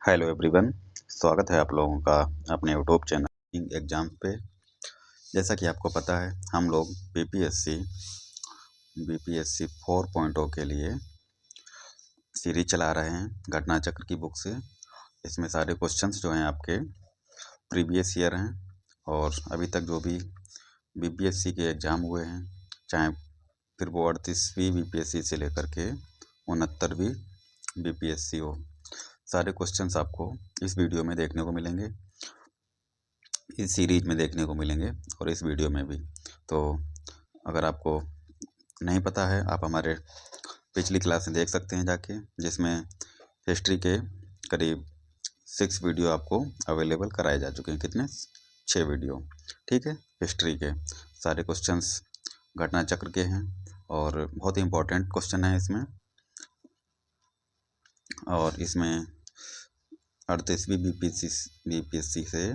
Hello everyone. स्वागत है आप लोगों का अपने यूट्यूब चैनल एग्जाम पे। जैसा कि आपको पता है हम लोग बीपीएससी 4.0 के लिए सीरीज चला रहे हैं घटना चक्र की बुक से। इसमें सारे क्वेश्चंस जो हैं आपके प्रीवियस ईयर हैं और अभी तक जो भी बीपीएससी के एग्ज़ाम हुए हैं, चाहे फिर वो 38वीं बीपीएससी से लेकर के 69वीं बीपीएससी हो, सारे क्वेश्चंस आपको इस वीडियो में देखने को मिलेंगे, इस सीरीज में देखने को मिलेंगे और इस वीडियो में भी। तो अगर आपको नहीं पता है आप हमारे पिछली क्लास में देख सकते हैं जाके, जिसमें हिस्ट्री के करीब 6 वीडियो आपको अवेलेबल कराए जा चुके हैं। कितने? 6 वीडियो। ठीक है, हिस्ट्री के सारे क्वेश्चंस घटना चक्र के हैं और बहुत ही इम्पोर्टेंट क्वेश्चन है इसमें। और इसमें 38वीं बीपीएससी से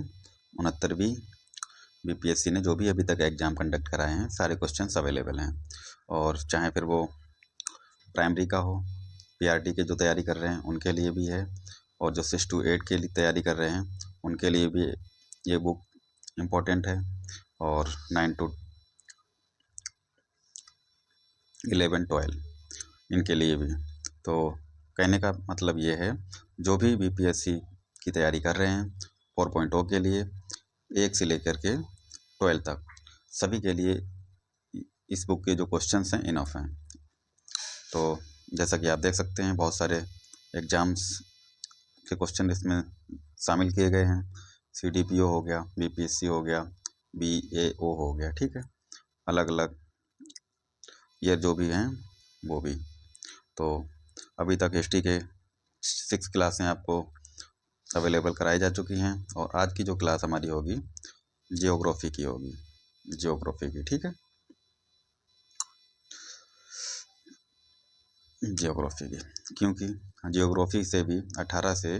69वीं बीपीएससी ने जो भी अभी तक एग्ज़ाम कंडक्ट कराए हैं, सारे क्वेश्चंस अवेलेबल हैं। और चाहे फिर वो प्राइमरी का हो, पीआरटी के जो तैयारी कर रहे हैं उनके लिए भी है, और जो 6 to 8 के लिए तैयारी कर रहे हैं उनके लिए भी ये बुक इम्पोर्टेंट है, और 9 to 11 12 इनके लिए भी। तो कहने का मतलब ये है, जो भी बीपीएससी की तैयारी कर रहे हैं 4.0 के लिए, 1 से लेकर के 12 तक, सभी के लिए इस बुक के जो क्वेश्चंस हैं इनफ हैं। तो जैसा कि आप देख सकते हैं बहुत सारे एग्ज़ाम्स के क्वेश्चन इसमें शामिल किए गए हैं। सीडीपीओ हो गया, बीपीएससी हो गया, बीएओ हो गया। ठीक है, अलग अलग ईयर जो भी हैं वो भी। तो अभी तक हिस्ट्री के 6 क्लासें आपको अवेलेबल कराई जा चुकी हैं, और आज की जो क्लास हमारी होगी जियोग्राफी की होगी, जियोग्राफी की। ठीक है, जियोग्राफी की, क्योंकि जियोग्राफी से भी 18 से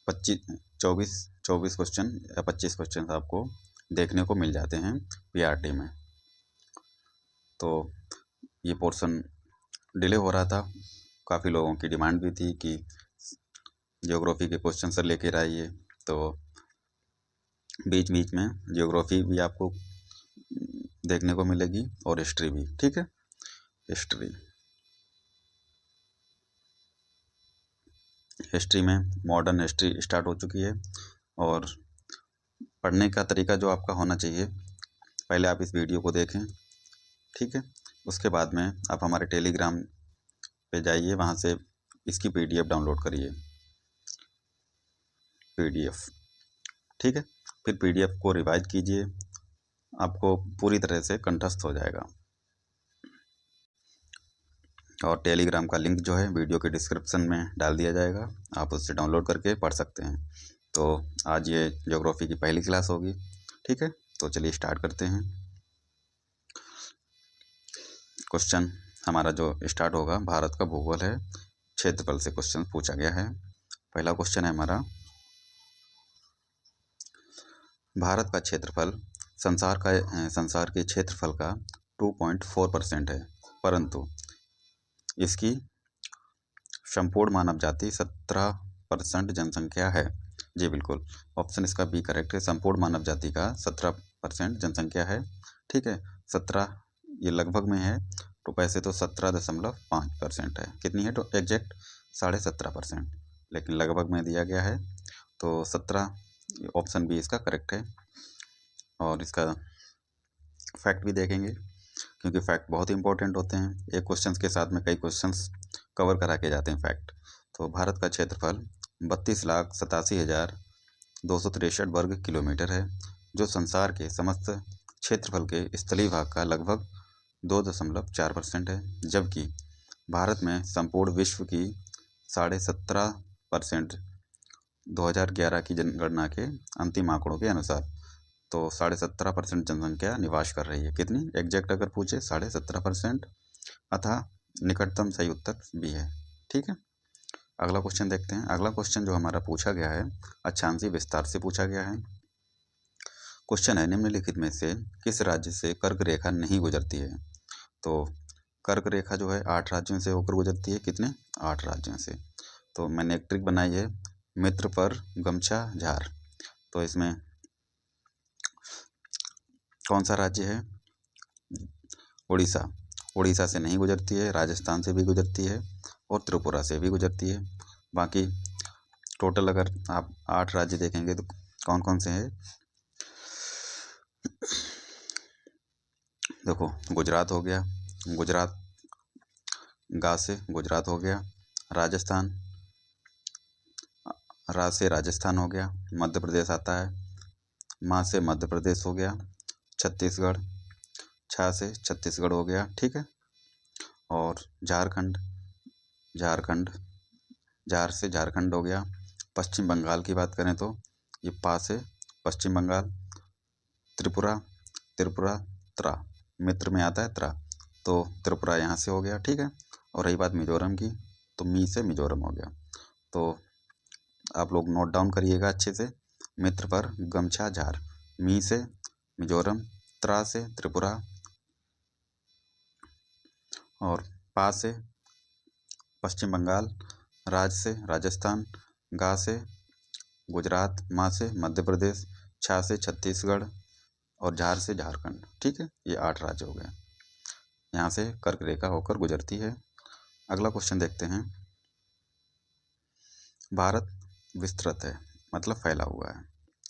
24 क्वेश्चन या 25 क्वेश्चन आपको देखने को मिल जाते हैं पीआरटी में। तो ये पोर्शन डिले हो रहा था, काफ़ी लोगों की डिमांड भी थी कि जियोग्राफी के क्वेश्चन सर लेकर आइए। तो बीच बीच में जियोग्राफी भी आपको देखने को मिलेगी और हिस्ट्री भी। ठीक है, हिस्ट्री में मॉडर्न हिस्ट्री स्टार्ट हो चुकी है, और पढ़ने का तरीका जो आपका होना चाहिए, पहले आप इस वीडियो को देखें। ठीक है, उसके बाद में आप हमारे टेलीग्राम पे जाइए, वहाँ से इसकी पीडीएफ डाउनलोड करिए, पीडीएफ। ठीक है, फिर पीडीएफ को रिवाइज कीजिए, आपको पूरी तरह से कंठस्थ हो जाएगा। और टेलीग्राम का लिंक जो है वीडियो के डिस्क्रिप्शन में डाल दिया जाएगा, आप उससे डाउनलोड करके पढ़ सकते हैं। तो आज ये ज्योग्राफी की पहली क्लास होगी। ठीक है, तो चलिए स्टार्ट करते हैं। क्वेश्चन हमारा जो स्टार्ट होगा, भारत का भूगोल है, क्षेत्रफल से क्वेश्चन पूछा गया है। पहला क्वेश्चन है हमारा, भारत का क्षेत्रफल संसार के क्षेत्रफल का 2.4% है, परंतु इसकी संपूर्ण मानव जाति 17% जनसंख्या है। जी बिल्कुल, ऑप्शन इसका बी करेक्ट है। संपूर्ण मानव जाति का 17% जनसंख्या है। ठीक है, 17 ये लगभग में है, तो वैसे तो 17.5% है। कितनी है तो एग्जैक्ट 17.5%, लेकिन लगभग में दिया गया है, तो 17, ऑप्शन बी इसका करेक्ट है। और इसका फैक्ट भी देखेंगे, क्योंकि फैक्ट बहुत ही इंपॉर्टेंट होते हैं। एक क्वेश्चन के साथ में कई क्वेश्चंस कवर करा के जाते हैं फैक्ट। तो भारत का क्षेत्रफल 32,87,263 वर्ग किलोमीटर है, जो संसार के समस्त क्षेत्रफल के स्थलीय भाग का लगभग 2.4% है, जबकि भारत में संपूर्ण विश्व की 17.5% 2011 की जनगणना के अंतिम आंकड़ों के अनुसार, तो 17.5% जनसंख्या निवास कर रही है। कितनी एग्जैक्ट अगर पूछे, 17.5%, अतः निकटतम सही उत्तर बी है। ठीक है, अगला क्वेश्चन देखते हैं। अगला क्वेश्चन जो हमारा पूछा गया है, अक्षांशीय विस्तार से पूछा गया है। क्वेश्चन है, निम्नलिखित में से किस राज्य से कर्क रेखा नहीं गुजरती है? तो कर्क रेखा जो है 8 राज्यों से होकर गुजरती है। कितने? 8 राज्यों से। तो मैंने एक ट्रिक बनाई है, मित्र पर गमछा झार, तो इसमें कौन सा राज्य है? उड़ीसा। उड़ीसा से नहीं गुजरती है, राजस्थान से भी गुजरती है और त्रिपुरा से भी गुजरती है। बाकी टोटल अगर आप 8 राज्य देखेंगे तो कौन कौन से हैं? देखो, गुजरात हो गया, गुजरात गा से गुजरात हो गया, राजस्थान रा से राजस्थान हो गया, मध्य प्रदेश आता है, माँ से मध्य प्रदेश हो गया, छत्तीसगढ़ छा से छत्तीसगढ़ हो गया, ठीक है। और झारखंड झारखंड झार से झारखंड हो गया। पश्चिम बंगाल की बात करें तो ये पा से पश्चिम बंगाल, त्रिपुरा त्रिपुरा त्रा मित्र में आता है त्रा, तो त्रिपुरा यहाँ से हो गया, ठीक है। और रही बात मिजोरम की, तो मी से मिजोरम हो गया। तो आप लोग नोट डाउन करिएगा अच्छे से। मित्र पर गमछा झार, मी से मिजोरम, त्रा से त्रिपुरा और पा से पश्चिम बंगाल, राज से राजस्थान, गा से गुजरात, माँ से मध्य प्रदेश, छा से छत्तीसगढ़ और झार से झारखंड, ठीक है। ये 8 राज्य हो गए। यहाँ से कर्क रेखा होकर गुजरती है। अगला क्वेश्चन देखते हैं। भारत विस्तृत है, मतलब फैला हुआ है,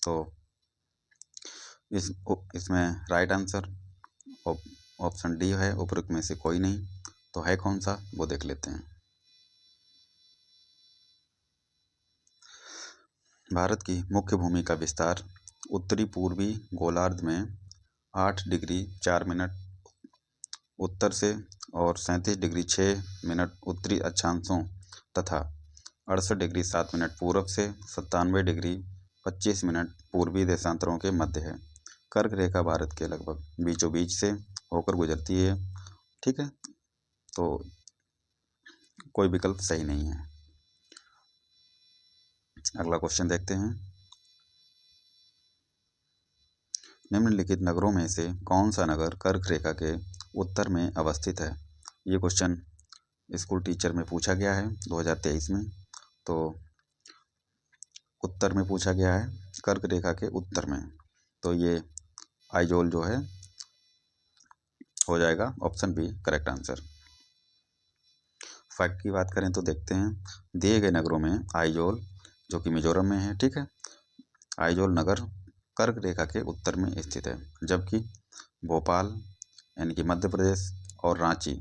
तो इसमें राइट आंसर ऑप्शन डी है, उपरोक्त में से कोई नहीं। तो है कौन सा, वो देख लेते हैं। भारत की मुख्य भूमि का विस्तार उत्तरी पूर्वी गोलार्ध में 8 डिग्री 4 मिनट उत्तर से और 37 डिग्री 6 मिनट उत्तरी अक्षांशों तथा 68 डिग्री 7 मिनट पूर्व से 97 डिग्री 25 मिनट पूर्वी देशांतरों के मध्य है। कर्क रेखा भारत के लगभग बीचों बीच से होकर गुजरती है, ठीक है। तो कोई विकल्प सही नहीं है। अगला क्वेश्चन देखते हैं। निम्नलिखित नगरों में से कौन सा नगर कर्क रेखा के उत्तर में अवस्थित है? ये क्वेश्चन स्कूल टीचर में पूछा गया है 2023 में। तो उत्तर में पूछा गया है, कर्क रेखा के उत्तर में, तो ये आइजोल जो है हो जाएगा option B correct answer. Fact की बात करें तो देखते हैं, दिए गए नगरों में आइजोल जो कि मिजोरम में है, ठीक है, आइजोल नगर कर्क रेखा के उत्तर में स्थित है, जबकि भोपाल यानी कि मध्य प्रदेश और रांची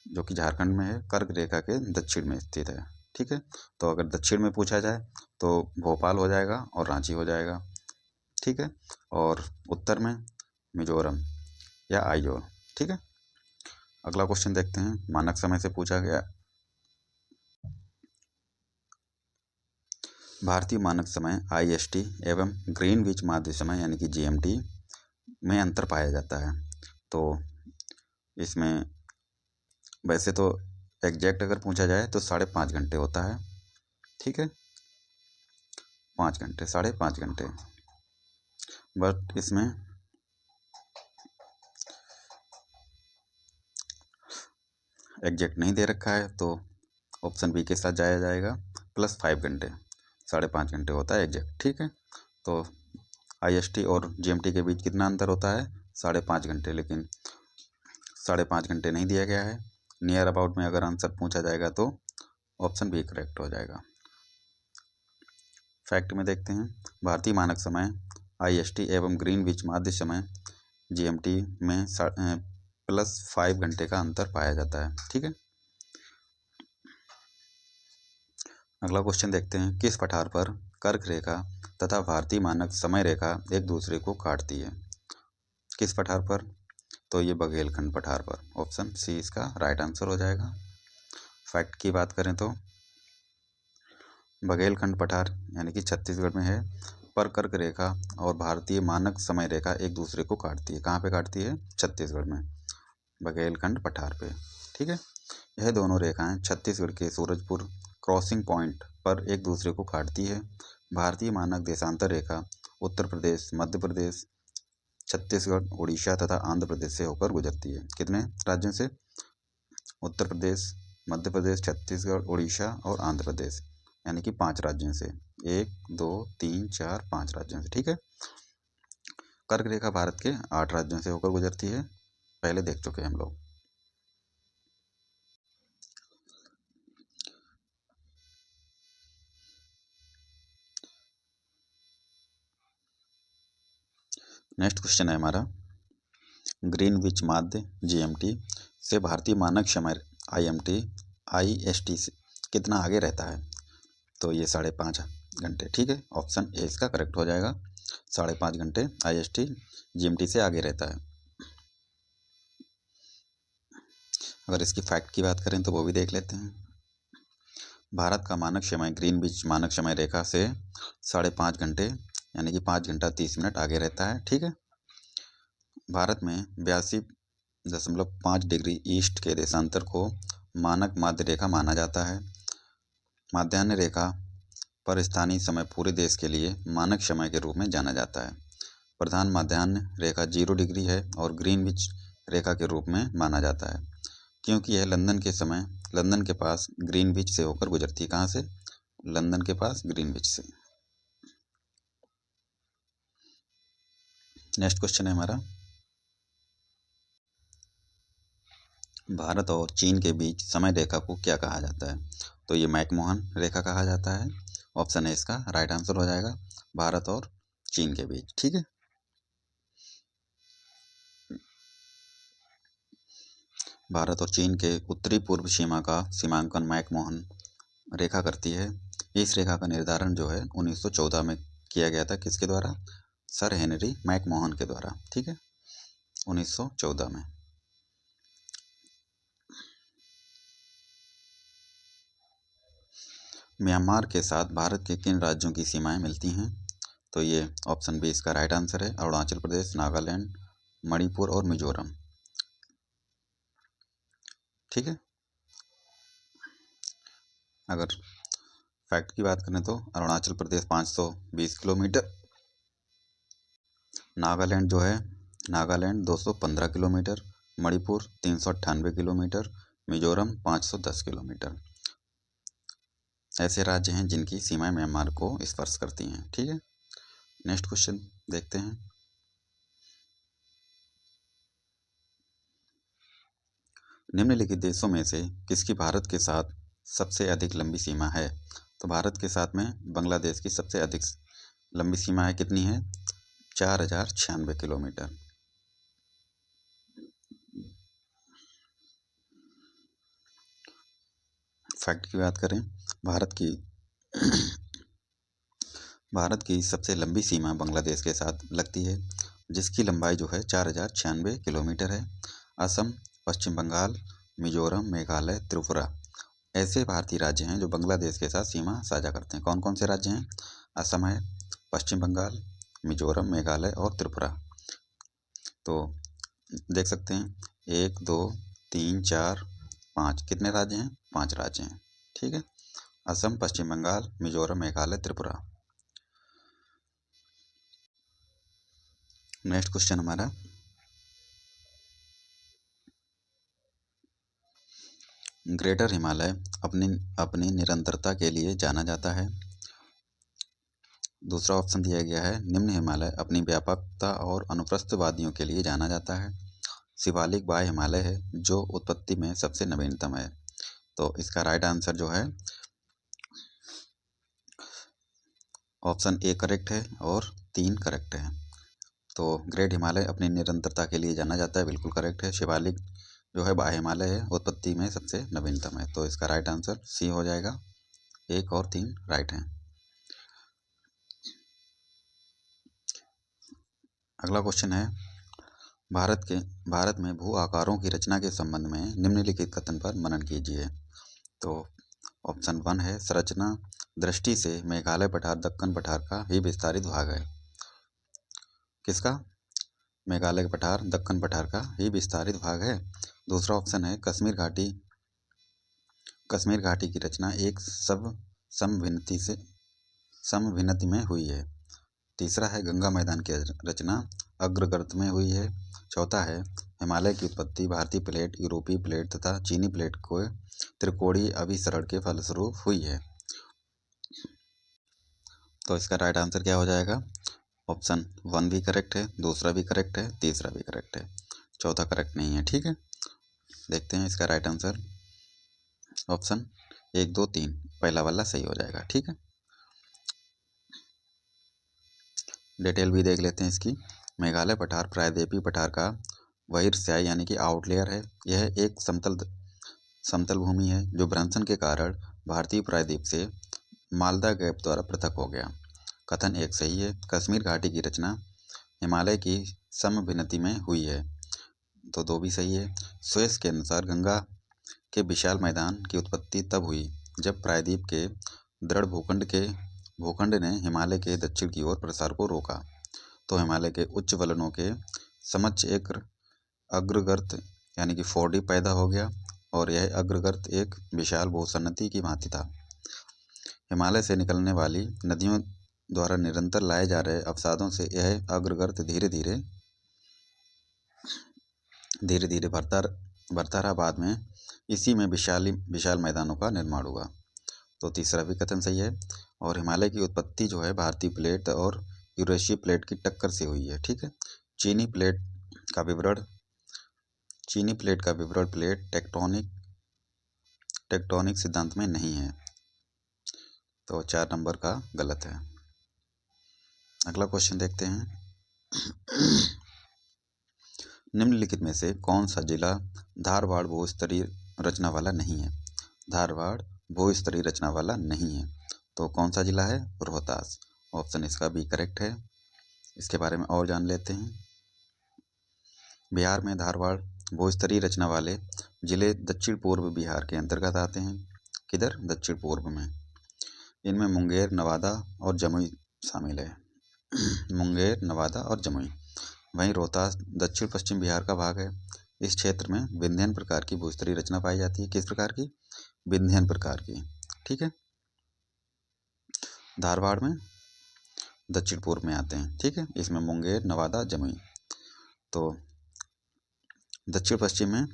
जो कि झारखंड में है कर्क रेखा के दक्षिण में स्थित है, ठीक है। तो अगर दक्षिण में पूछा जाए तो भोपाल हो जाएगा और रांची हो जाएगा, ठीक है। और उत्तर में मिजोरम या आइजोल, ठीक है। अगला क्वेश्चन देखते हैं। मानक समय से पूछा गया, भारतीय मानक समय IST एवं ग्रीनविच माध्य समय यानी कि GMT में अंतर पाया जाता है। तो इसमें वैसे तो एग्जैक्ट अगर पूछा जाए तो 5.5 घंटे होता है, ठीक है, 5 घंटे 5.5 घंटे, बट इसमें एग्जैक्ट नहीं दे रखा है, तो ऑप्शन बी के साथ जाया जाएगा, +5 घंटे, 5.5 घंटे होता है एग्जैक्ट, ठीक है। तो IST और GMT के बीच कितना अंतर होता है? 5.5 घंटे, लेकिन 5.5 घंटे नहीं दिया गया है। नियर अबाउट में अगर आंसर पूछा जाएगा तो ऑप्शन बी करेक्ट हो जाएगा। फैक्ट में देखते हैं, भारतीय मानक समय IST एवं ग्रीनविच माध्य समय GMT में +5 घंटे का अंतर पाया जाता है, ठीक है। अगला क्वेश्चन देखते हैं। किस पठार पर कर्क रेखा तथा भारतीय मानक समय रेखा एक दूसरे को काटती है? किस पठार पर? तो ये बघेलखंड पठार पर, ऑप्शन सी इसका राइट आंसर हो जाएगा। फैक्ट की बात करें तो बघेलखंड पठार यानी कि छत्तीसगढ़ में है, पर कर्क रेखा और भारतीय मानक समय रेखा एक दूसरे को काटती है। कहाँ पे काटती है? छत्तीसगढ़ में, बघेलखंड पठार पे, ठीक है। यह दोनों रेखाएं छत्तीसगढ़ के सूरजपुर क्रॉसिंग पॉइंट पर एक दूसरे को काटती है। भारतीय मानक देशांतर रेखा उत्तर प्रदेश, मध्य प्रदेश, छत्तीसगढ़, उड़ीसा तथा आंध्र प्रदेश से होकर गुजरती है। कितने राज्यों से? उत्तर प्रदेश, मध्य प्रदेश, छत्तीसगढ़, उड़ीसा और आंध्र प्रदेश। यानी कि 5 राज्यों से, 1 2 3 4 5 राज्यों से, ठीक है। कर्क रेखा भारत के 8 राज्यों से होकर गुजरती है, पहले देख चुके हैं हम लोग। नेक्स्ट क्वेश्चन है हमारा, ग्रीनविच माध्य जीएमटी से भारतीय मानक समय आईएमटी आईएसटी से कितना आगे रहता है? तो ये 5.5 घंटे, ठीक है। ऑप्शन ए इसका करेक्ट हो जाएगा। 5.5 घंटे आईएसटी जीएमटी से आगे रहता है। अगर इसकी फैक्ट की बात करें तो वो भी देख लेते हैं। भारत का मानक समय ग्रीनविच मानक समय रेखा से 5.5 घंटे यानी कि 5 घंटा 30 मिनट आगे रहता है, ठीक है। भारत में 82.5 डिग्री ईस्ट के देशांतर को मानक माध्य रेखा माना जाता है। माध्यान्ह रेखा पर स्थानीय समय पूरे देश के लिए मानक समय के रूप में जाना जाता है। प्रधान माध्यान्ह रेखा 0 डिग्री है और ग्रीनविच रेखा के रूप में माना जाता है, क्योंकि यह लंदन के पास ग्रीनविच से होकर गुजरती है। कहाँ से? लंदन के पास ग्रीनविच से। नेक्स्ट क्वेश्चन है हमारा, भारत और चीन के बीच समय रेखा को क्या कहा जाता है? तो ये मैकमोहन रेखा कहा जाता है। ऑप्शन है इसका राइट आंसर हो जाएगा, भारत और चीन के बीच, ठीक है। भारत और चीन के उत्तरी पूर्व सीमा का सीमांकन मैकमोहन रेखा करती है। इस रेखा का निर्धारण जो है 1914 में किया गया था। किसके द्वारा? सर हेनरी मैकमोहन के द्वारा, ठीक है, 1914 में। म्यांमार के साथ भारत के किन राज्यों की सीमाएं मिलती हैं? तो ये ऑप्शन बी इसका राइट आंसर है, अरुणाचल प्रदेश, नागालैंड, मणिपुर और मिजोरम, ठीक है। अगर फैक्ट की बात करें तो Arunachal Pradesh 520 kilometre, Nagaland 215 kilometre, Manipur 398 kilometre, Mizoram 510 kilometre. ऐसे राज्य हैं जिनकी सीमाएं म्यांमार को स्पर्श करती हैं, ठीक है। नेक्स्ट क्वेश्चन देखते हैं, निम्नलिखित देशों में से किसकी भारत के साथ सबसे अधिक लंबी सीमा है? तो भारत के साथ में बांग्लादेश की सबसे अधिक लंबी सीमा है, कितनी है? 4096 किलोमीटर। फैक्ट की बात करें, भारत की सबसे लंबी सीमा बांग्लादेश के साथ लगती है, जिसकी लंबाई जो है 4096 किलोमीटर है। असम, पश्चिम बंगाल, मिजोरम, मेघालय, त्रिपुरा ऐसे भारतीय राज्य हैं जो बांग्लादेश के साथ सीमा साझा करते हैं। कौन कौन से राज्य हैं? असम है, पश्चिम बंगाल, मिजोरम, मेघालय और त्रिपुरा। तो देख सकते हैं 1 2 3 4 5 कितने राज्य हैं? 5 राज्य हैं, ठीक है। असम, पश्चिम बंगाल, मिजोरम, मेघालय, त्रिपुरा। नेक्स्ट क्वेश्चन हमारा, ग्रेटर हिमालय अपनी अपनी निरंतरता के लिए जाना जाता है। दूसरा ऑप्शन दिया गया है, निम्न हिमालय अपनी व्यापकता और अनुप्रस्थ वादियों के लिए जाना जाता है। शिवालिक बाह्य हिमालय है जो उत्पत्ति में सबसे नवीनतम है। तो इसका राइट आंसर जो है ऑप्शन ए करेक्ट है और 3 करेक्ट है। तो ग्रेट हिमालय अपनी निरंतरता के लिए जाना जाता है, बिल्कुल करेक्ट है। शिवालिक जो है बाह्य हिमालय है, उत्पत्ति में सबसे नवीनतम है। तो इसका राइट आंसर सी हो जाएगा, 1 और 3 राइट हैं। अगला क्वेश्चन है, भारत में भू आकारों की रचना के संबंध में निम्नलिखित कथन पर मनन कीजिए। तो ऑप्शन 1 है, संरचना दृष्टि से मेघालय पठार दक्कन पठार का ही विस्तारित भाग है। किसका? मेघालय पठार दक्कन पठार का ही विस्तारित भाग है। दूसरा ऑप्शन है, कश्मीर घाटी की रचना एक समभिन्नति में हुई है। तीसरा है, गंगा मैदान की रचना अग्रगर्त में हुई है। चौथा है, हिमालय की उत्पत्ति भारतीय प्लेट, यूरोपीय प्लेट तथा चीनी प्लेट को त्रिकोणीय अभिसरण के फलस्वरूप हुई है। तो इसका राइट आंसर क्या हो जाएगा? ऑप्शन 1 भी करेक्ट है, दूसरा भी करेक्ट है, तीसरा भी करेक्ट है, चौथा करेक्ट नहीं है। ठीक है, देखते हैं इसका राइट आंसर। ऑप्शन 1 2 3 पहला वाला सही हो जाएगा। ठीक है, डिटेल भी देख लेते हैं इसकी। मेघालय पठार प्रायद्वीपीय पठार का बहिर्स्याय यानी कि आउटलेयर है। यह एक समतल भूमि है जो भ्रंशन के कारण भारतीय प्रायद्वीप से मालदा गैप द्वारा पृथक हो गया। कथन 1 सही है। कश्मीर घाटी की रचना हिमालय की समभिन्नति में हुई है, तो 2 भी सही है। सुयस के अनुसार गंगा के विशाल मैदान की उत्पत्ति तब हुई जब प्रायद्वीप के दृढ़ भूखंड ने हिमालय के दक्षिण की ओर प्रसार को रोका। तो हिमालय के उच्च वलनों के समक्ष एक अग्रगर्त यानी कि फोर्डी पैदा हो गया और यह अग्रगर्त एक विशाल भूसन्नति की भांति था। हिमालय से निकलने वाली नदियों द्वारा निरंतर लाए जा रहे अवसादों से यह अग्रगर्त धीरे धीरे बढ़ता रहा। बाद में इसी में विशाल मैदानों का निर्माण हुआ। तो तीसरा भी कथन सही है। और हिमालय की उत्पत्ति जो है भारतीय प्लेट और यूरेशियन प्लेट की टक्कर से हुई है। ठीक है, चीनी प्लेट का विवरण प्लेट टेक्टोनिक सिद्धांत में नहीं है, तो 4 नंबर का गलत है। अगला क्वेश्चन देखते हैं। निम्नलिखित में से कौन सा जिला धारवाड़ भूस्तरीय रचना वाला नहीं है? धारवाड़ भूस्तरीय रचना वाला नहीं है, तो कौन सा जिला है? रोहतास। ऑप्शन इसका भी करेक्ट है। इसके बारे में और जान लेते हैं। बिहार में धारवाड़ भूस्तरीय रचना वाले जिले दक्षिण पूर्व बिहार के अंतर्गत आते हैं। किधर? दक्षिण पूर्व में। इनमें मुंगेर, नवादा और जमुई शामिल है। मुंगेर, नवादा और जमुई। वहीं रोहतास दक्षिण पश्चिम बिहार का भाग है। इस क्षेत्र में विंध्यन प्रकार की भूस्तरीय रचना पाई जाती है। किस प्रकार की? विंध्यन प्रकार की। ठीक है, धारवाड़ में दक्षिण पूर्व में आते हैं। ठीक है, इसमें मुंगेर, नवादा, जमुई। तो दक्षिण पश्चिम में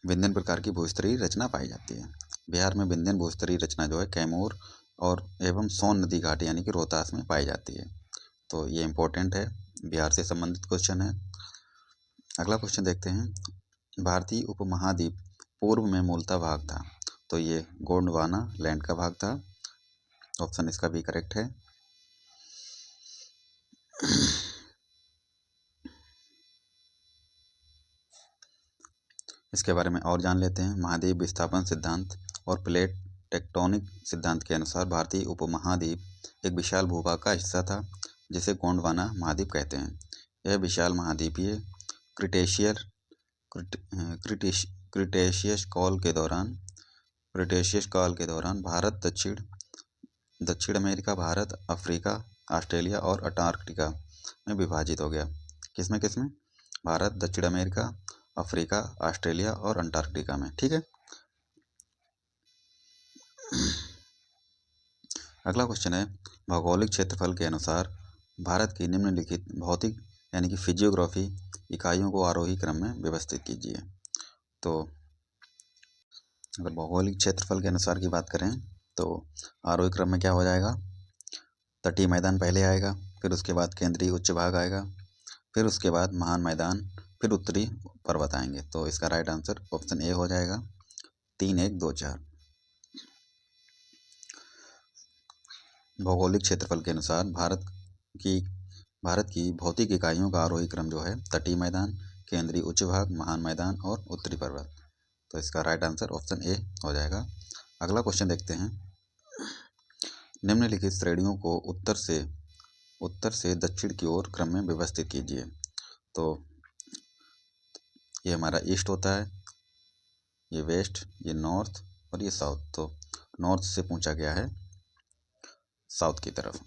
विंध्यन प्रकार की भूस्तरीय रचना पाई जाती है। बिहार में विंध्यन भूस्तरीय रचना जो है कैमूर और एवं सोन नदी घाटी यानी कि रोहतास में पाई जाती है। तो ये इंपॉर्टेंट है, बिहार से संबंधित क्वेश्चन है। अगला क्वेश्चन देखते हैं। भारतीय उपमहाद्वीप पूर्व में मूलतः भाग था, तो ये गोंडवाना लैंड का भाग था। ऑप्शन इसका भी करेक्ट है। इसके बारे में और जान लेते हैं। महाद्वीप विस्थापन सिद्धांत और प्लेट टेक्टोनिक सिद्धांत के अनुसार भारतीय उपमहाद्वीप एक विशाल भूभाग का हिस्सा था जिसे गोंडवाना महाद्वीप कहते हैं। यह विशाल महाद्वीपीय क्रिटेशियस काल के दौरान भारत, दक्षिण अमेरिका, भारत, अफ्रीका, ऑस्ट्रेलिया और अंटार्कटिका में विभाजित हो गया। किसमें? भारत, दक्षिण अमेरिका, अफ्रीका, ऑस्ट्रेलिया और अंटार्कटिका में। ठीक है, अगला क्वेश्चन है। भौगोलिक क्षेत्रफल के अनुसार भारत की निम्नलिखित भौतिक यानी कि फिजियोग्राफी इकाइयों को आरोही क्रम में व्यवस्थित कीजिए। तो अगर भौगोलिक क्षेत्रफल के अनुसार की बात करें तो आरोही क्रम में क्या हो जाएगा? तटीय मैदान पहले आएगा, फिर उसके बाद केंद्रीय उच्च भाग आएगा, फिर उसके बाद महान मैदान, फिर उत्तरी पर्वत आएंगे। तो इसका राइट आंसर ऑप्शन ए हो जाएगा, 3 1 2 4। भौगोलिक क्षेत्रफल के अनुसार भारत की भौतिक इकाइयों का आरोही क्रम जो है तटीय मैदान, केंद्रीय उच्च भाग, महान मैदान और उत्तरी पर्वत। तो इसका राइट आंसर ऑप्शन ए हो जाएगा। अगला क्वेश्चन देखते हैं। निम्नलिखित श्रेणियों को उत्तर से दक्षिण की ओर क्रम में व्यवस्थित कीजिए। तो ये हमारा ईस्ट होता है, ये वेस्ट, ये नॉर्थ और ये साउथ। तो नॉर्थ से पूछा गया है साउथ की तरफ।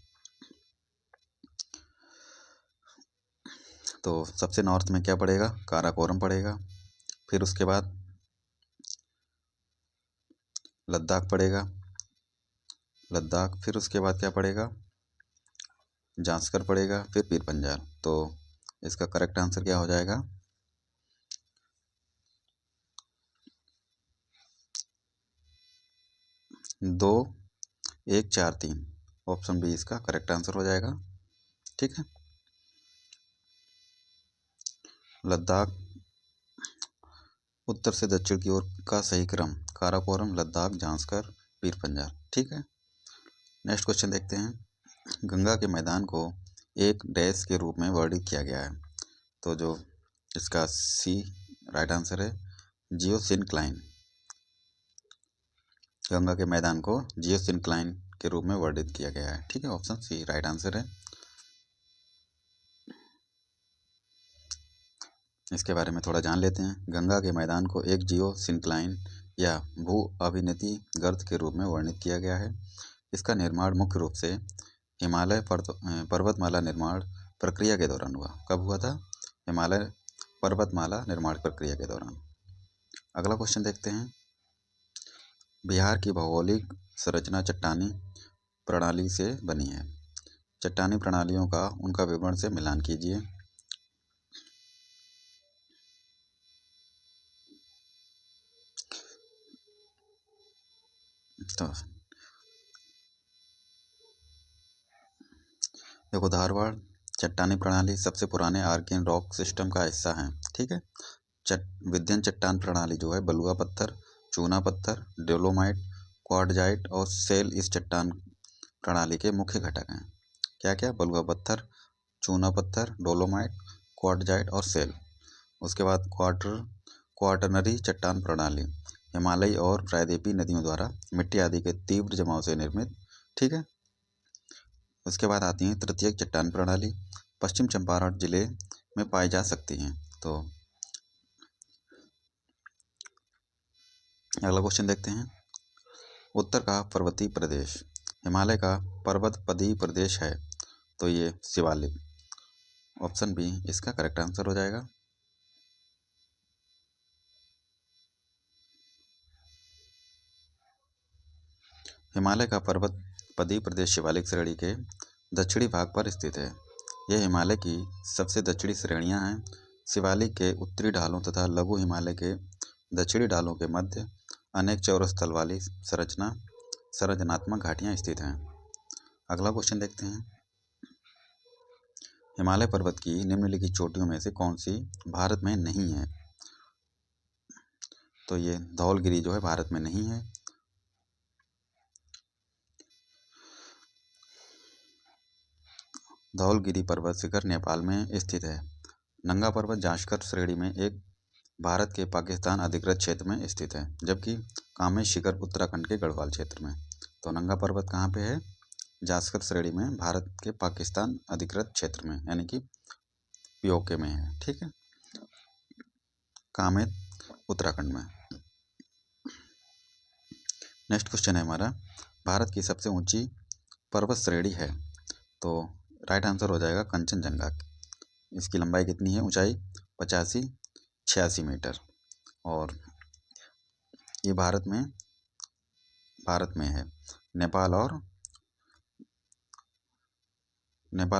तो सबसे नॉर्थ में क्या पड़ेगा? काराकोरम पड़ेगा, फिर उसके बाद लद्दाख पड़ेगा, फिर उसके बाद क्या पड़ेगा? जांस्कर पड़ेगा, फिर पीर पंजाल। तो इसका करेक्ट आंसर क्या हो जाएगा? 2 143। ऑप्शन बी इसका करेक्ट आंसर हो जाएगा। ठीक है। लद्दाख उत्तर से दक्षिण की ओर का सही क्रम काराकोरम, लद्दाख, जांस्कर, पीर पंजाल। ठीक है। नेक्स्ट क्वेश्चन देखते हैं। गंगा के मैदान को एक डैश के रूप में वर्णित किया गया है। तो जो इसका सी राइट आंसर है, जियोसिनक्लाइन। गंगा के मैदान को जियोसिनक्लाइन के रूप में वर्णित किया गया है। ठीक है, ऑप्शन सी राइट आंसर है। इसके बारे में थोड़ा जान लेते हैं। गंगा के मैदान को एक जियोसिनक्लाइन या भू अभिनति गर्त के रूप में वर्णित किया गया है। इसका निर्माण मुख्य रूप से हिमालय पर्वतमाला निर्माण प्रक्रिया के दौरान हुआ। कब हुआ था? हिमालय पर्वतमाला निर्माण प्रक्रिया के दौरान। अगला क्वेश्चन देखते हैं। बिहार की भौगोलिक संरचना चट्टानी प्रणाली से बनी है। चट्टानी प्रणालियों का उनका विवरण से मिलान कीजिए। तो देखो, धारवाड़ चट्टानी प्रणाली सबसे पुराने आर्कियन रॉक सिस्टम का हिस्सा है। ठीक है। विंध्यन चट्टान प्रणाली जो है बलुआ पत्थर, चूना पत्थर, डोलोमाइट, क्वार्टजाइट और सेल इस चट्टान प्रणाली के मुख्य घटक हैं। क्या क्या? बलुआ पत्थर, चूना पत्थर, डोलोमाइट, क्वार्टजाइट और सेल। उसके बाद क्वार्टरनरी चट्टान प्रणाली हिमालयी और प्रायद्वीपीय नदियों द्वारा मिट्टी आदि के तीव्र जमाव से निर्मित। ठीक है। उसके बाद आती है तृतीयक चट्टान प्रणाली, पश्चिम चंपारण जिले में पाई जा सकती हैं। तो अगला क्वेश्चन देखते हैं। उत्तर का पर्वतीय प्रदेश हिमालय का पर्वतपदीय प्रदेश है। तो ये शिवालिक। ऑप्शन बी इसका करेक्ट आंसर हो जाएगा। हिमालय का पर्वतपदीय प्रदेश शिवालिक श्रेणी के दक्षिणी भाग पर स्थित है। यह हिमालय की सबसे दक्षिणी श्रेणियां हैं। शिवालिक के उत्तरी ढालों तथा लघु हिमालय के दक्षिणी ढालों के मध्य अनेक चौरस्थल वाली संरचनात्मक घाटियां स्थित हैं। अगला क्वेश्चन देखते हैं। हिमालय पर्वत की निम्नलिखित चोटियों में से कौन सी भारत में नहीं है? तो ये धौलगिरी जो है भारत में नहीं है। धौलगिरी पर्वत शिखर नेपाल में स्थित है। नंगा पर्वत जांस्कर श्रेणी में एक भारत के पाकिस्तान अधिकृत क्षेत्र में स्थित है, जबकि कामेश शिखर उत्तराखंड के गढ़वाल क्षेत्र में। तो नंगा पर्वत कहाँ पे है? जांस्कर श्रेणी में भारत के पाकिस्तान अधिकृत क्षेत्र में, यानी कि पीओके में है। ठीक है। कामेत उत्तराखंड में। नेक्स्ट क्वेश्चन है हमारा, भारत की सबसे ऊंची पर्वत श्रेणी है। तो राइट आंसर हो जाएगा कंचनजंगा। इसकी लंबाई कितनी है? ऊंचाई 85-86 मीटर। और ये भारत में है। नेपाल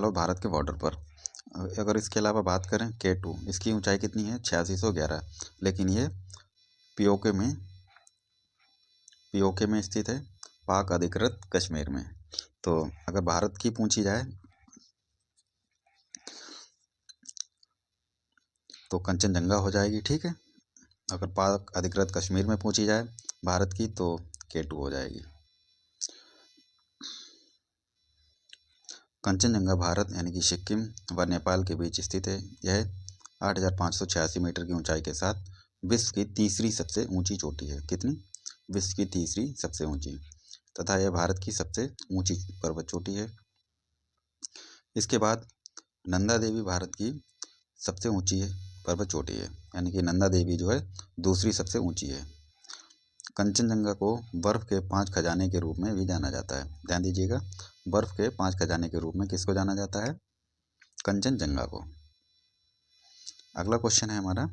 और भारत के बॉर्डर पर। अगर इसके अलावा बात करें K2, इसकी ऊंचाई कितनी है? 8611। लेकिन ये पीओके में स्थित है, पाक अधिकृत कश्मीर में। तो अगर भारत की पूछी जाए तो कंचनजंगा हो जाएगी। ठीक है। अगर पाक अधिकृत कश्मीर में पूछी जाए भारत की तो K2 हो जाएगी। कंचनजंगा भारत यानी कि सिक्किम व नेपाल के बीच स्थित है। यह 8586 मीटर की ऊंचाई के साथ विश्व की तीसरी सबसे ऊंची चोटी है। कितनी? विश्व की तीसरी सबसे ऊंची, तथा यह भारत की सबसे ऊंची पर्वत चोटी है। इसके बाद नंदा देवी भारत की सबसे ऊंची पर्वत चोटी है, यानी कि नंदा देवी जो है दूसरी सबसे ऊंची है। कंचनजंगा को बर्फ के 5 खजाने के रूप में भी जाना जाता है। ध्यान दीजिएगा, बर्फ के 5 खजाने के रूप में किसको जाना जाता है? कंचनजंगा को। अगला क्वेश्चन है हमारा,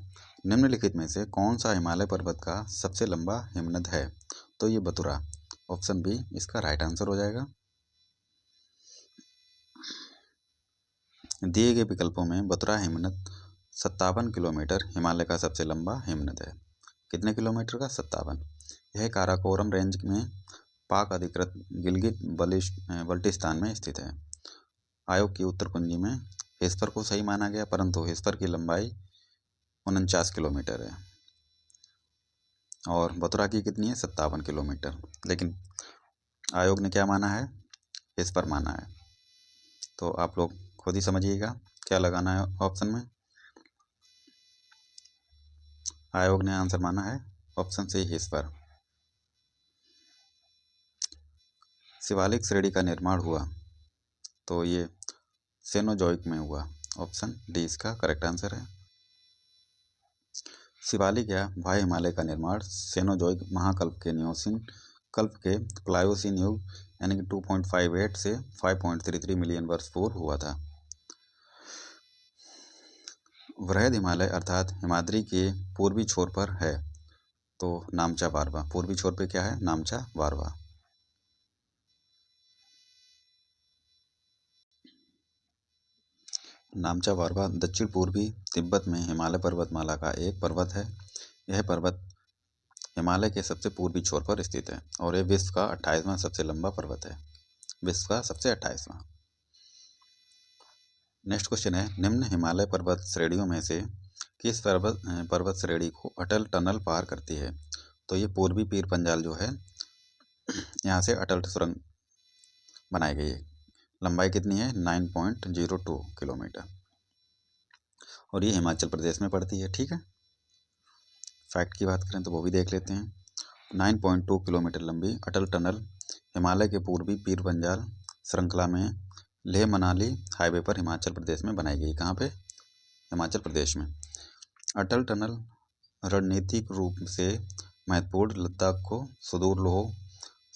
निम्नलिखित में से कौन सा हिमालय पर्वत का सबसे लंबा हिमनद है? तो ये बतुरा। ऑप्शन बी इसका राइट आंसर हो जाएगा। दिए गए विकल्पों में बतुरा हिमनद 57 किलोमीटर हिमालय का सबसे लंबा हिमनद है। कितने किलोमीटर का? 57। यह काराकोरम रेंज में पाक अधिकृत गिलगित बल्टिस्तान में स्थित है। आयोग की उत्तर कुंजी में हेस्पर को सही माना गया, परंतु हेस्पर की लंबाई 49 किलोमीटर है और बतुरा की कितनी है 57 किलोमीटर, लेकिन आयोग ने क्या माना है, हेस्पर माना है। तो आप लोग खुद ही समझिएगा क्या लगाना है ऑप्शन में। आयोग ने आंसर माना है ऑप्शन सी हेस्पर। शिवालिक श्रेणी का निर्माण हुआ, तो ये सेनोजोइक में हुआ, ऑप्शन डी इसका करेक्ट आंसर है। शिवालिक या वायु हिमालय का निर्माण सेनोजोइक महाकल्प के नियोसिन कल्प के प्लायोसिन युग यानी कि 2.58 से 5.33 मिलियन वर्ष पूर्व हुआ था। वृहद हिमालय अर्थात हिमाद्री के पूर्वी छोर पर है, तो नामचा बारवा। पूर्वी छोर पे क्या है, नामचा बारवा। नामचा बारवा दक्षिण पूर्वी तिब्बत में हिमालय पर्वतमाला का एक पर्वत है। यह पर्वत हिमालय के सबसे पूर्वी छोर पर स्थित है और यह विश्व का 28वां सबसे लंबा पर्वत है, विश्व का सबसे 28वां। नेक्स्ट क्वेश्चन है, निम्न हिमालय पर्वत श्रेणियों में से किस पर्वत श्रेणी को अटल टनल पार करती है? तो ये पूर्वी पीर पंजाल जो है, यहाँ से अटल सुरंग बनाई गई है। लंबाई कितनी है 9.02 किलोमीटर और ये हिमाचल प्रदेश में पड़ती है। ठीक है, फैक्ट की बात करें तो वो भी देख लेते हैं। 9.2 किलोमीटर लंबी अटल टनल हिमालय के पूर्वी पीर पंजाल श्रृंखला में लेह मनाली हाईवे पर हिमाचल प्रदेश में बनाई गई। कहाँ पे? हिमाचल प्रदेश में। अटल टनल रणनीतिक रूप से महत्वपूर्ण लद्दाख को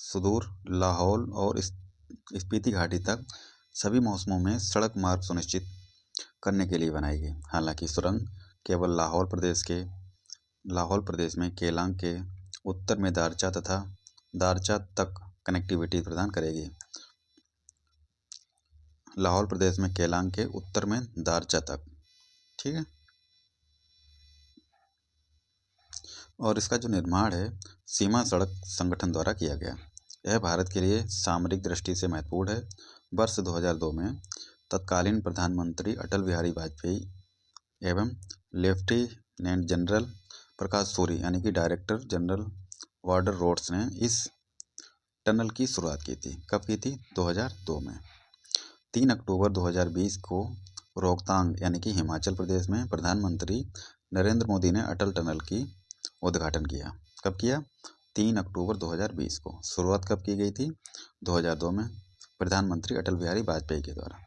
सुदूर लाहौल और स्पीति घाटी तक सभी मौसमों में सड़क मार्ग सुनिश्चित करने के लिए बनाई गई। हालांकि सुरंग केवल लाहौल प्रदेश में केलांग के उत्तर में दारचा तक कनेक्टिविटी प्रदान करेगी। लाहौल प्रदेश में केलांग के उत्तर में दारचा तक। ठीक है, और इसका जो निर्माण है सीमा सड़क संगठन द्वारा किया गया। यह भारत के लिए सामरिक दृष्टि से महत्वपूर्ण है। वर्ष 2002 में तत्कालीन प्रधानमंत्री अटल बिहारी वाजपेयी एवं लेफ्टिनेंट जनरल प्रकाश सूरी यानी कि डायरेक्टर जनरल वार्डर रोड्स ने इस टनल की शुरुआत की थी। कब की थी? 2002 में। 3 अक्टूबर 2020 को रोहतांग यानी कि हिमाचल प्रदेश में प्रधानमंत्री नरेंद्र मोदी ने अटल टनल की उद्घाटन किया। कब किया? 3 अक्टूबर 2020 को। शुरुआत कब की गई थी? 2002 में प्रधानमंत्री अटल बिहारी वाजपेयी के द्वारा।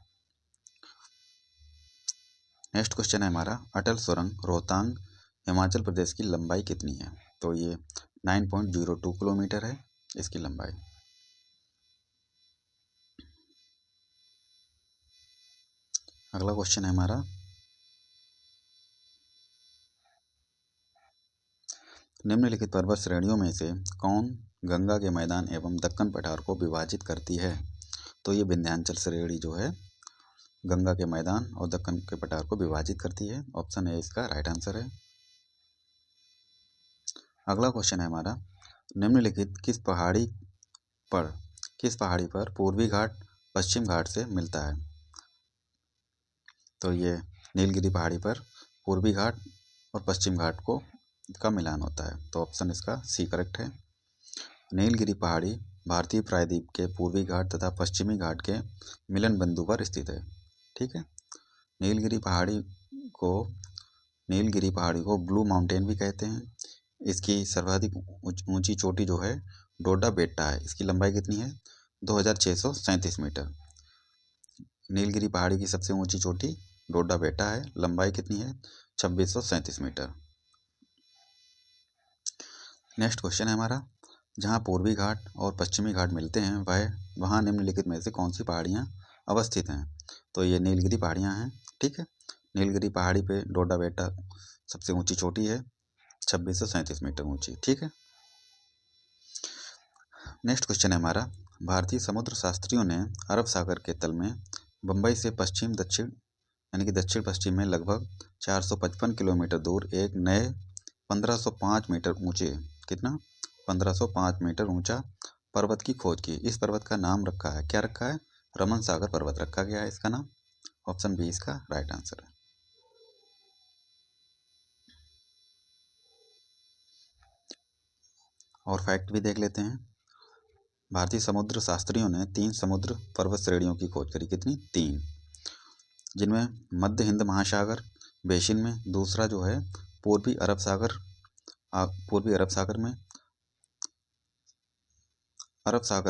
नेक्स्ट क्वेश्चन है हमारा, अटल सुरंग रोहतांग हिमाचल प्रदेश की लंबाई कितनी है? तो ये 9.02 किलोमीटर है इसकी लंबाई। अगला क्वेश्चन है हमारा, निम्नलिखित पर्वत श्रेणियों में से कौन गंगा के मैदान एवं दक्कन पठार को विभाजित करती है? तो ये विंध्याचल श्रेणी जो है गंगा के मैदान और दक्कन के पठार को विभाजित करती है। ऑप्शन ए इसका राइट आंसर है। अगला क्वेश्चन है हमारा, निम्नलिखित किस पहाड़ी पर पूर्वी घाट पश्चिम घाट से मिलता है? तो ये नीलगिरी पहाड़ी पर पूर्वी घाट और पश्चिम घाट का मिलान होता है, तो ऑप्शन इसका सी करेक्ट है। नीलगिरी पहाड़ी भारतीय प्रायद्वीप के पूर्वी घाट तथा पश्चिमी घाट के मिलन बिंदु पर स्थित है। ठीक है, नीलगिरी पहाड़ी को ब्लू माउंटेन भी कहते हैं। इसकी सर्वाधिक ऊंची चोटी जो है डोडा बेट्टा है। इसकी लंबाई कितनी है? 2637 मीटर। नीलगिरी पहाड़ी की सबसे ऊंची चोटी डोडा बेट्टा है। लंबाई कितनी है? 2637 मीटर। नेक्स्ट क्वेश्चन है हमारा, जहाँ पूर्वी घाट और पश्चिमी घाट मिलते हैं वहाँ निम्नलिखित में से कौन सी पहाड़ियाँ अवस्थित हैं? तो ये नीलगिरी पहाड़ियाँ हैं। ठीक है, नीलगिरी पहाड़ी पे डोडा बेट्टा सबसे ऊंची चोटी है, 2637 मीटर ऊंची। ठीक है, नेक्स्ट क्वेश्चन है हमारा, भारतीय समुद्र शास्त्रियों ने अरब सागर के तल में बंबई से पश्चिम दक्षिण यानी कि दक्षिण पश्चिम में लगभग 455 किलोमीटर दूर एक नए 1505 मीटर ऊंचे 1505 मीटर ऊंचा पर्वत की खोज की। इस पर्वत का नाम रखा है, क्या रखा है? रमन सागर पर्वत रखा गया है इसका नाम। ऑप्शन बी इसका राइट आंसर है। और फैक्ट भी देख लेते हैं। भारतीय समुद्र शास्त्रियों ने 3 समुद्र पर्वत श्रेणियों की खोज करी। कितनी? 3, जिनमें मध्य हिंद महासागर बेसिन में, दूसरा जो है पूर्वी अरब सागर, पूर्वी अरब सागर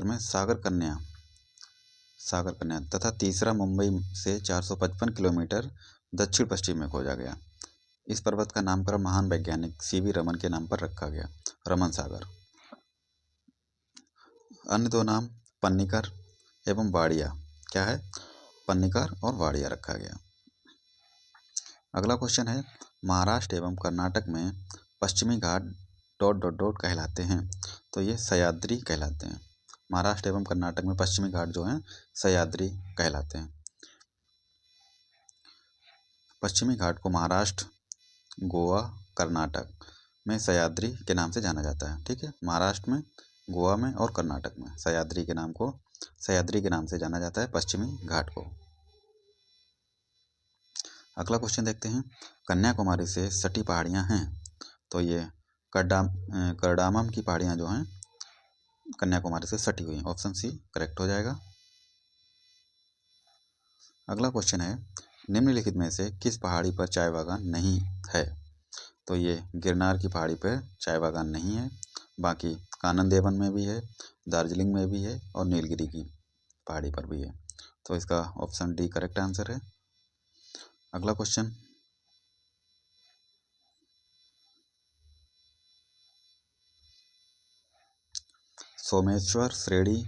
में सागर कन्या तथा तीसरा मुंबई से 455 किलोमीटर दक्षिण पश्चिम में खोजा गया। इस पर्वत का नामकरण महान वैज्ञानिक सीवी रमन के नाम पर रखा गया, रमन सागर। अन्य 2 नाम पन्नीकर एवं वाडिया, क्या है? पन्नीकर और वाडिया रखा गया। अगला क्वेश्चन है, महाराष्ट्र एवं कर्नाटक में पश्चिमी घाट ... कहलाते हैं। तो ये सह्याद्री कहलाते हैं। महाराष्ट्र एवं कर्नाटक में पश्चिमी घाट जो हैं सह्याद्री कहलाते हैं। पश्चिमी घाट को महाराष्ट्र, गोवा, कर्नाटक में सह्याद्री के नाम से जाना जाता है। ठीक है, महाराष्ट्र में, गोवा में और कर्नाटक में सह्याद्री के नाम से जाना जाता है पश्चिमी घाट को। अगला क्वेश्चन देखते हैं, कन्याकुमारी से सटी पहाड़ियाँ हैं। तो ये करडामम की पहाड़ियाँ जो हैं कन्याकुमारी से सटी हुई हैं। ऑप्शन सी करेक्ट हो जाएगा। अगला क्वेश्चन है, निम्नलिखित में से किस पहाड़ी पर चाय बागान नहीं है? तो ये गिरनार की पहाड़ी पर चाय बागान नहीं है, बाकी कानन देवन में भी है, दार्जिलिंग में भी है और नीलगिरी की पहाड़ी पर भी है। तो इसका ऑप्शन डी करेक्ट आंसर है। अगला क्वेश्चन, सोमेश्वर श्रेणी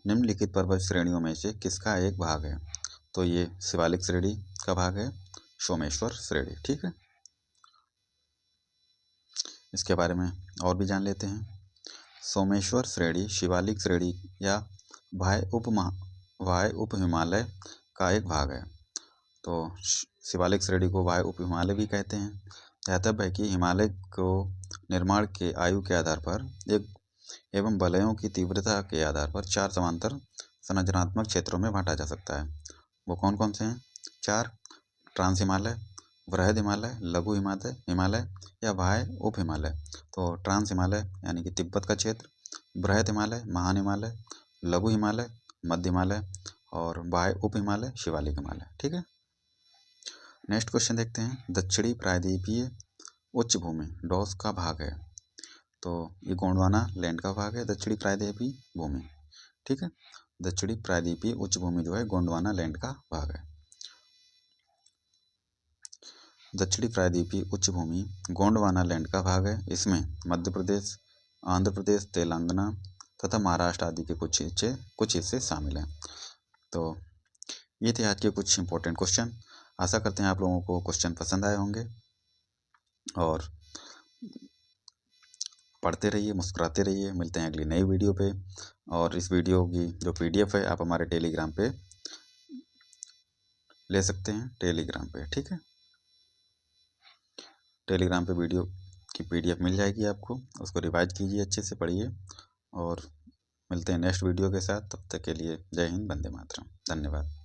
निम्नलिखित पर्वत श्रेणियों में से किसका एक भाग है? तो ये शिवालिक श्रेणी का भाग है, सोमेश्वर श्रेणी। ठीक है, इसके बारे में और भी जान लेते हैं। सोमेश्वर श्रेणी शिवालिक श्रेणी या वाय उप हिमालय का एक भाग है। तो शिवालिक श्रेणी को वाय उप हिमालय भी कहते हैं। ध्यातव्य है कि हिमालय को निर्माण के आयु के आधार पर एवं वलयों की तीव्रता के आधार पर 4 समांतर संरचनात्मक क्षेत्रों में बांटा जा सकता है। वो कौन कौन से हैं? 4, ट्रांस हिमालय, वृहद हिमालय, लघु हिमालय या वाय उप हिमालय। तो ट्रांस हिमालय यानी कि तिब्बत का क्षेत्र, वृहद हिमालय, महान हिमालय, लघु हिमालय, मध्य हिमालय और वाय उप हिमालय, शिवालिक हिमालय। ठीक है, नेक्स्ट क्वेश्चन देखते हैं, दक्षिणी प्रायद्वीपीय उच्च भूमि डॉस का भाग है। तो ये गोंडवाना लैंड का भाग है, दक्षिणी प्रायद्वीपीय भूमि। ठीक है, दक्षिणी प्रायद्वीपीय उच्च भूमि जो है गोंडवाना लैंड का भाग है। दक्षिणी प्रायद्वीपीय उच्च भूमि गोंडवाना लैंड का भाग है। इसमें मध्य प्रदेश, आंध्र प्रदेश, तेलंगाना तथा महाराष्ट्र आदि के कुछ हिस्से शामिल हैं। तो ये थे आज के कुछ इंपॉर्टेंट क्वेश्चन। आशा करते हैं आप लोगों को क्वेश्चन पसंद आए होंगे और पढ़ते रहिए, मुस्कुराते रहिए। मिलते हैं अगली नई वीडियो पे। और इस वीडियो की जो PDF है आप हमारे टेलीग्राम पे ले सकते हैं, टेलीग्राम पे। ठीक है, टेलीग्राम पे वीडियो की PDF मिल जाएगी आपको, उसको रिवाइज कीजिए, अच्छे से पढ़िए और मिलते हैं नेक्स्ट वीडियो के साथ। तब तक के लिए जय हिंद, वंदे मातरम, धन्यवाद।